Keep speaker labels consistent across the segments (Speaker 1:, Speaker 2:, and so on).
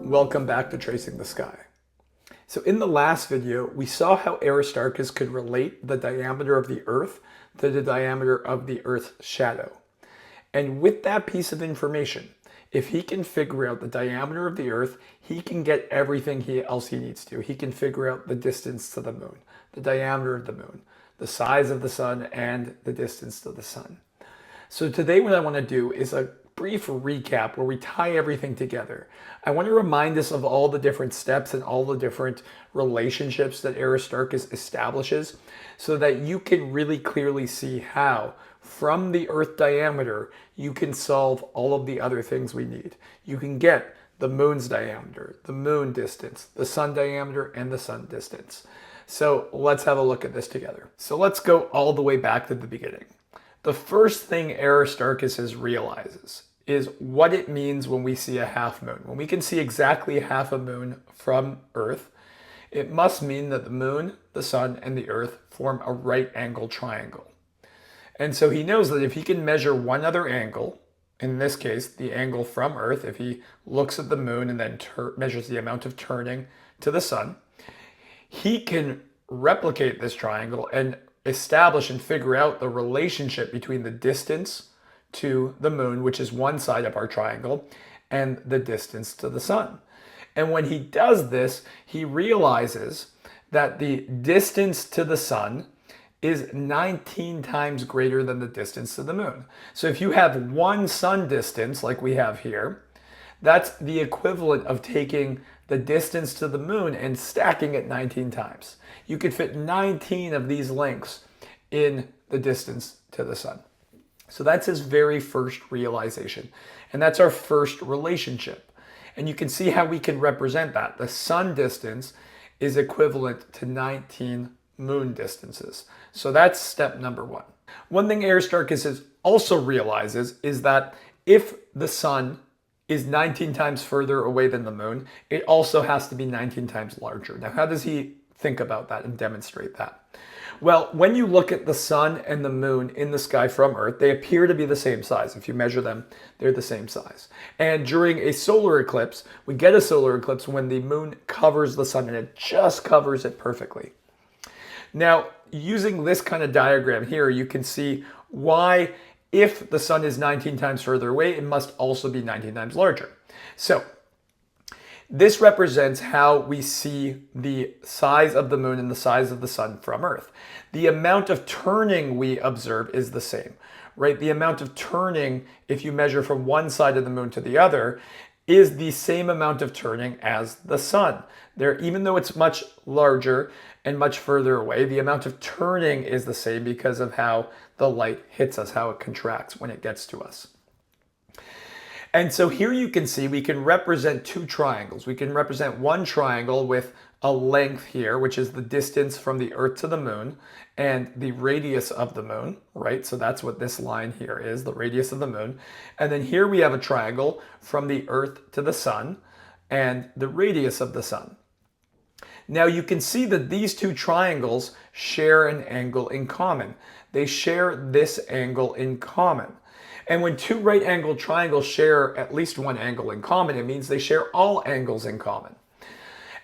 Speaker 1: Welcome back to Tracing the Sky. So in the last video, we saw how Aristarchus could relate the diameter of the Earth to the diameter of the Earth's shadow. And with that piece of information, if he can figure out the diameter of the Earth, he can get everything else he needs to. He can figure out the distance to the moon, the diameter of the moon, the size of the sun, and the distance to the sun. So today what I want to do is a brief recap where we tie everything together. I want to remind us of all the different steps and all the different relationships that Aristarchus establishes so that you can really clearly see how from the Earth diameter you can solve all of the other things we need. You can get the moon's diameter, the moon distance, the sun diameter, and the sun distance. So let's have a look at this together. So let's go all the way back to the beginning. The first thing Aristarchus realizes is what it means when we see a half moon. When we can see exactly half a moon from Earth, it must mean that the moon, the sun, and the Earth form a right angle triangle. And so he knows that if he can measure one other angle, in this case, the angle from Earth, if he looks at the moon and then measures the amount of turning to the sun, he can replicate this triangle and establish and figure out the relationship between the distance to the moon, which is one side of our triangle, and the distance to the sun. And when he does this, he realizes that the distance to the sun is 19 times greater than the distance to the moon. So if you have one sun distance, like we have here, that's the equivalent of taking the distance to the moon and stacking it 19 times. You could fit 19 of these lengths in the distance to the sun. So that's his very first realization. And that's our first relationship. And you can see how we can represent that. The sun distance is equivalent to 19 moon distances. So that's step number one. One thing Aristarchus also realizes is that if the sun is 19 times further away than the moon, it also has to be 19 times larger. Now, how does he think about that and demonstrate that? Well, when you look at the sun and the moon in the sky from Earth, they appear to be the same size. If you measure them, they're the same size. And during a solar eclipse, we get a solar eclipse when the moon covers the sun and it just covers it perfectly. Now, using this kind of diagram here, you can see why if the sun is 19 times further away, it must also be 19 times larger. So this represents how we see the size of the moon and the size of the sun from Earth. The amount of turning we observe is the same, right? The amount of turning, if you measure from one side of the moon to the other, is the same amount of turning as the sun. Even though it's much larger and much further away, the amount of turning is the same because of how the light hits us, how it contracts when it gets to us. And so here you can see we can represent two triangles. We can represent one triangle with a length here, which is the distance from the Earth to the moon and the radius of the moon, right? So that's what this line here is, the radius of the moon. And then here we have a triangle from the Earth to the sun and the radius of the sun. Now you can see that these two triangles share an angle in common. They share this angle in common. And when two right angled triangles share at least one angle in common, it means they share all angles in common.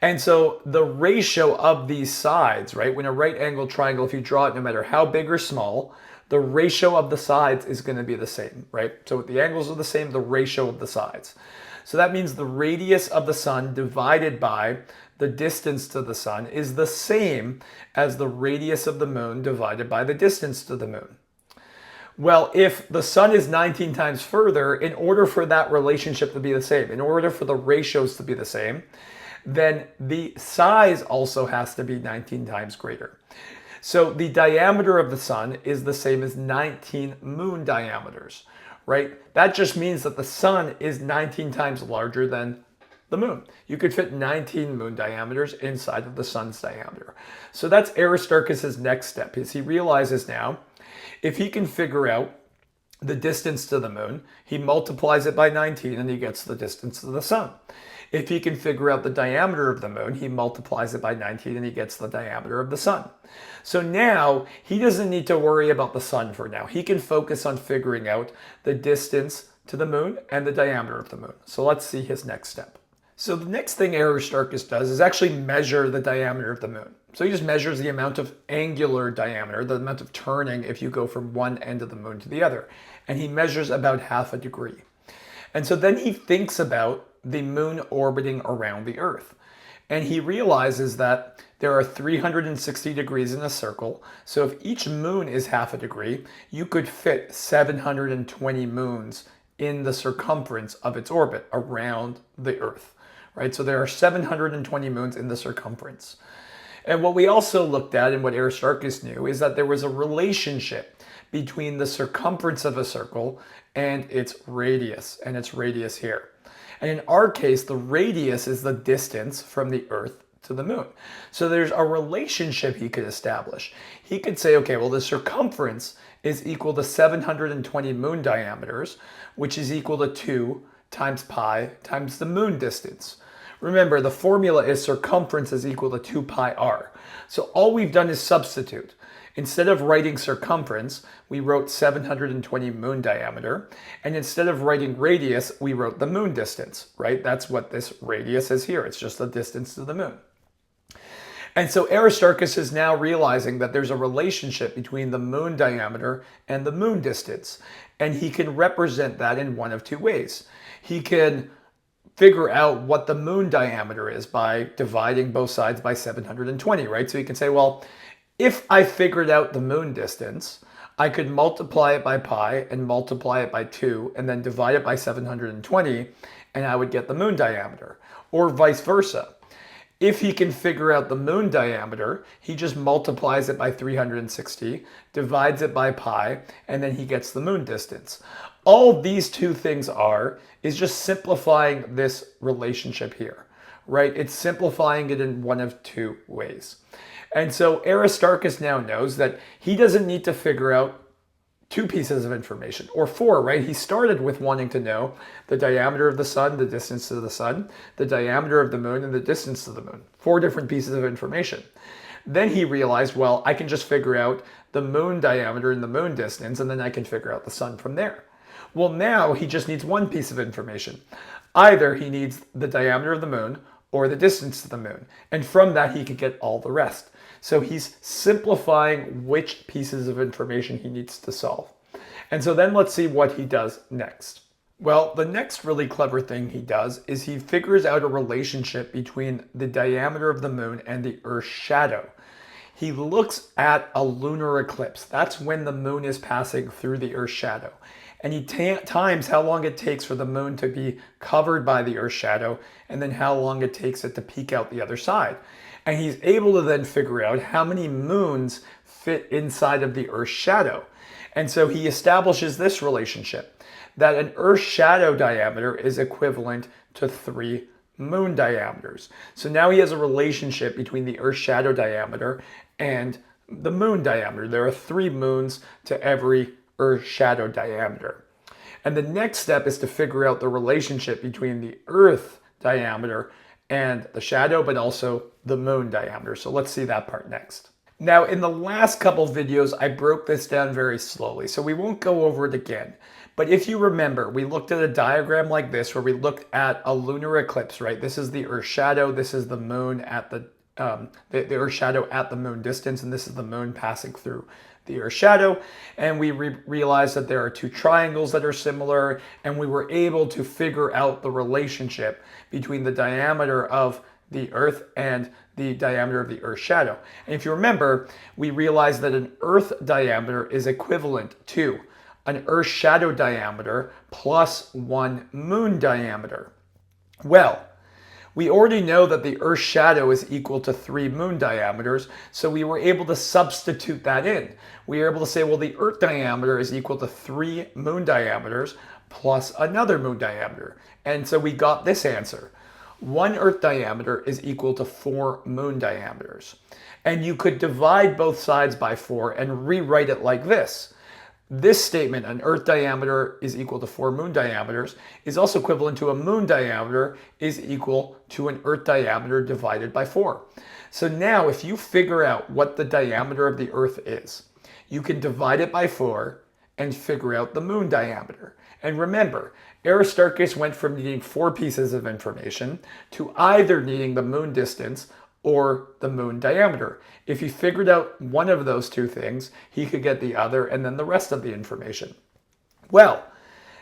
Speaker 1: And so the ratio of these sides, right, when a right angled triangle, if you draw it, no matter how big or small, the ratio of the sides is going to be the same, right? So if the angles are the same, the ratio of the sides. So that means the radius of the sun divided by the distance to the sun is the same as the radius of the moon divided by the distance to the moon. Well, if the sun is 19 times further, in order for that relationship to be the same, in order for the ratios to be the same, then the size also has to be 19 times greater. So the diameter of the sun is the same as 19 moon diameters, right? That just means that the sun is 19 times larger than the moon. You could fit 19 moon diameters inside of the sun's diameter. So that's Aristarchus's next step, is he realizes now if he can figure out the distance to the moon, he multiplies it by 19 and he gets the distance to the sun. If he can figure out the diameter of the moon, he multiplies it by 19 and he gets the diameter of the sun. So now he doesn't need to worry about the sun for now. He can focus on figuring out the distance to the moon and the diameter of the moon. So let's see his next step. So the next thing Aristarchus does is actually measure the diameter of the moon. So he just measures the amount of angular diameter, the amount of turning if you go from one end of the moon to the other. And he measures about half a degree. And so then he thinks about the moon orbiting around the Earth. And he realizes that there are 360 degrees in a circle. So if each moon is half a degree, you could fit 720 moons in the circumference of its orbit around the Earth, right? So there are 720 moons in the circumference. And what we also looked at and what Aristarchus knew is that there was a relationship between the circumference of a circle and its radius here. And in our case, the radius is the distance from the Earth to the moon. So there's a relationship he could establish. He could say, okay, well, the circumference is equal to 720 moon diameters, which is equal to 2 times pi times the moon distance. Remember, the formula is circumference is equal to 2 pi r. So all we've done is substitute. Instead of writing circumference, we wrote 720 moon diameter. And instead of writing radius, we wrote the moon distance, right? That's what this radius is here. It's just the distance to the moon. And so Aristarchus is now realizing that there's a relationship between the moon diameter and the moon distance. And he can represent that in one of two ways. He can figure out what the moon diameter is by dividing both sides by 720, right? So he can say, well, if I figured out the moon distance, I could multiply it by pi and multiply it by 2 and then divide it by 720 and I would get the moon diameter, or vice versa. If he can figure out the moon diameter, he just multiplies it by 360, divides it by pi, and then he gets the moon distance. All these two things is just simplifying this relationship here, right? It's simplifying it in one of two ways. And so Aristarchus now knows that he doesn't need to figure out two pieces of information, or four, right? He started with wanting to know the diameter of the sun, the distance to the sun, the diameter of the moon, and the distance to the moon. 4 different pieces of information. Then he realized, well, I can just figure out the moon diameter and the moon distance, and then I can figure out the sun from there. Well, now he just needs one piece of information. Either he needs the diameter of the moon or the distance to the moon. And from that, he could get all the rest. So he's simplifying which pieces of information he needs to solve. And so then let's see what he does next. Well, the next really clever thing he does is he figures out a relationship between the diameter of the moon and the Earth's shadow. He looks at a lunar eclipse. That's when the moon is passing through the Earth's shadow. And he times how long it takes for the moon to be covered by the Earth's shadow, and then how long it takes it to peek out the other side. And he's able to then figure out how many moons fit inside of the Earth's shadow. And so he establishes this relationship, that an Earth's shadow diameter is equivalent to 3 moon diameters. So now he has a relationship between the Earth's shadow diameter and the moon diameter. There are 3 moons to every Earth's shadow diameter. And the next step is to figure out the relationship between the Earth diameter and the shadow, but also the moon diameter. So let's see that part next. Now, in the last couple videos, I broke this down very slowly, so we won't go over it again. But if you remember, we looked at a diagram like this where we looked at a lunar eclipse, right? This is the Earth's shadow, this is the moon at the Earth's shadow at the moon distance, and this is the moon passing through the Earth's shadow. And we realized that there are 2 triangles that are similar, and we were able to figure out the relationship between the diameter of the Earth and the diameter of the Earth's shadow. And if you remember, we realized that an Earth diameter is equivalent to an Earth's shadow diameter plus 1 moon diameter. Well, we already know that the Earth's shadow is equal to 3 moon diameters, so we were able to substitute that in. We were able to say, well, the Earth diameter is equal to 3 moon diameters plus another moon diameter. And so we got this answer. 1 Earth diameter is equal to 4 moon diameters. And you could divide both sides by 4 and rewrite it like this. This statement, an Earth diameter is equal to 4 moon diameters, is also equivalent to a moon diameter is equal to an Earth diameter divided by 4. So now if you figure out what the diameter of the Earth is, you can divide it by 4 and figure out the moon diameter. And remember, Aristarchus went from needing 4 pieces of information to either needing the moon distance or the moon diameter. If he figured out one of those 2 things, he could get the other and then the rest of the information. Well,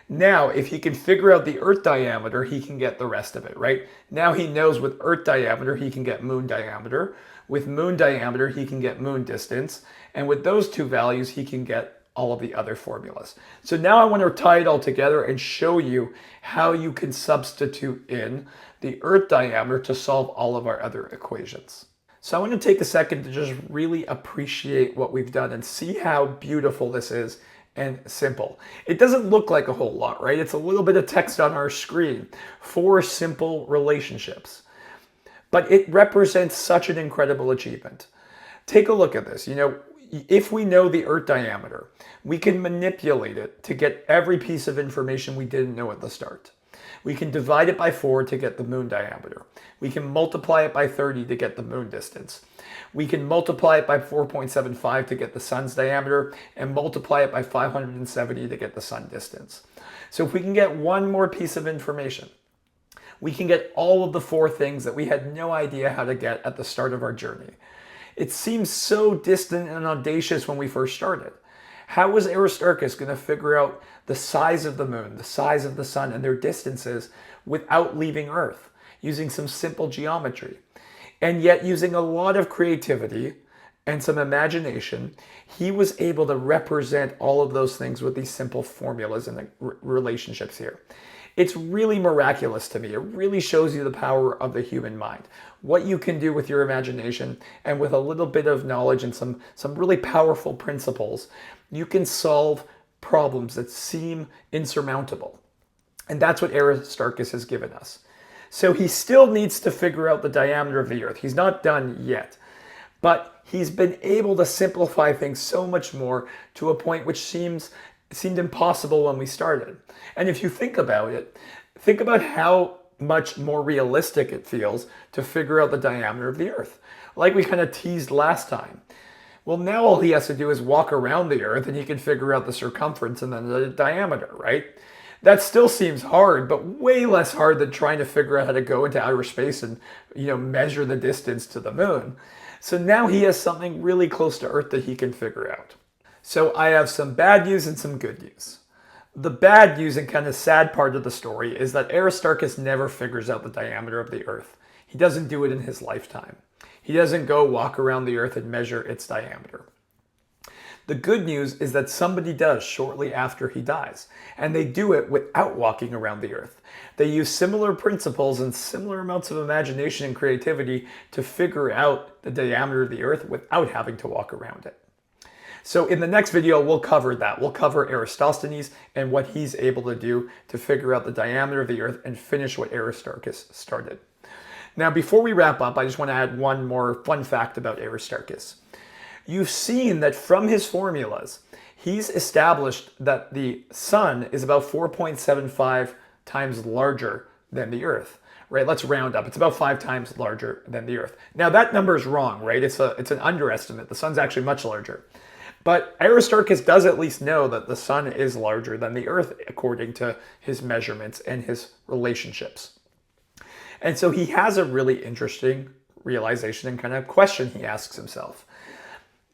Speaker 1: now if he can figure out the Earth diameter, he can get the rest of it, right? Now he knows with Earth diameter, he can get moon diameter. With moon diameter, he can get moon distance. And with those 2 values, he can get all of the other formulas. So now I want to tie it all together and show you how you can substitute in the Earth diameter to solve all of our other equations. So I want to take a second to just really appreciate what we've done and see how beautiful this is and simple. It doesn't look like a whole lot, right? It's a little bit of text on our screen, 4 simple relationships. But it represents such an incredible achievement. Take a look at this. If we know the Earth diameter, we can manipulate it to get every piece of information we didn't know at the start. We can divide it by 4 to get the moon diameter. We can multiply it by 30 to get the moon distance. We can multiply it by 4.75 to get the sun's diameter and multiply it by 570 to get the sun distance. So if we can get one more piece of information, we can get all of the 4 things that we had no idea how to get at the start of our journey. It seems so distant and audacious when we first started. How was Aristarchus going to figure out the size of the moon, the size of the sun, and their distances without leaving Earth, using some simple geometry? And yet, using a lot of creativity and some imagination, he was able to represent all of those things with these simple formulas and the relationships here. It's really miraculous to me. It really shows you the power of the human mind. What you can do with your imagination and with a little bit of knowledge and some really powerful principles, you can solve problems that seem insurmountable. And that's what Aristarchus has given us. So he still needs to figure out the diameter of the Earth. He's not done yet. But he's been able to simplify things so much more to a point which seemed impossible when we started. And if you think about it, think about how much more realistic it feels to figure out the diameter of the Earth. Like we kind of teased last time. Well, now all he has to do is walk around the Earth and he can figure out the circumference and then the diameter, right? That still seems hard, but way less hard than trying to figure out how to go into outer space and, measure the distance to the moon. So now he has something really close to Earth that he can figure out. So I have some bad news and some good news. The bad news and kind of sad part of the story is that Aristarchus never figures out the diameter of the Earth. He doesn't do it in his lifetime. He doesn't go walk around the Earth and measure its diameter. The good news is that somebody does shortly after he dies, and they do it without walking around the Earth. They use similar principles and similar amounts of imagination and creativity to figure out the diameter of the Earth without having to walk around it. So in the next video, we'll cover that. We'll cover Eratosthenes and what he's able to do to figure out the diameter of the Earth and finish what Aristarchus started. Now, before we wrap up, I just want to add one more fun fact about Aristarchus. You've seen that from his formulas, he's established that the sun is about 4.75 times larger than the Earth. Right, let's round up. It's about 5 times larger than the Earth. Now that number is wrong, right? It's an underestimate. The sun's actually much larger. But Aristarchus does at least know that the sun is larger than the Earth according to his measurements and his relationships. And so he has a really interesting realization and kind of question he asks himself.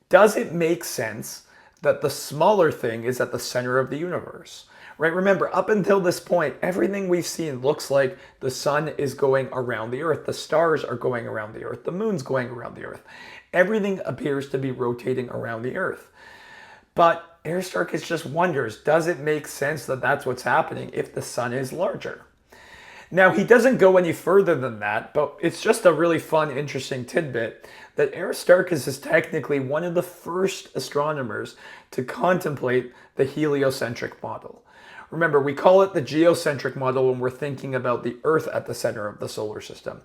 Speaker 1: Does it make sense that the smaller thing is at the center of the universe? Right? Remember, up until this point, everything we've seen looks like the sun is going around the Earth. The stars are going around the Earth. The moon's going around the Earth. Everything appears to be rotating around the Earth. But Aristarchus just wonders, does it make sense that that's what's happening if the sun is larger? Now, he doesn't go any further than that, but it's just a really fun, interesting tidbit that Aristarchus is technically one of the first astronomers to contemplate the heliocentric model. Remember, we call it the geocentric model when we're thinking about the Earth at the center of the solar system.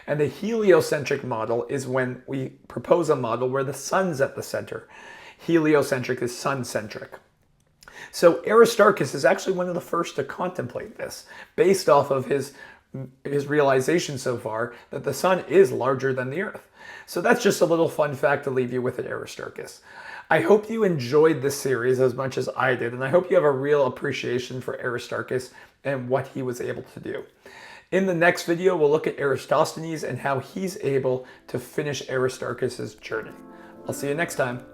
Speaker 1: And the heliocentric model is when we propose a model where the sun's at the center. Heliocentric is sun-centric. So Aristarchus is actually one of the first to contemplate this, based off of his his realization so far that the sun is larger than the earth. So that's just a little fun fact to leave you with at Aristarchus. I hope you enjoyed this series as much as I did, and I hope you have a real appreciation for Aristarchus and what he was able to do. In the next video, we'll look at Eratosthenes and how he's able to finish Aristarchus's journey. I'll see you next time.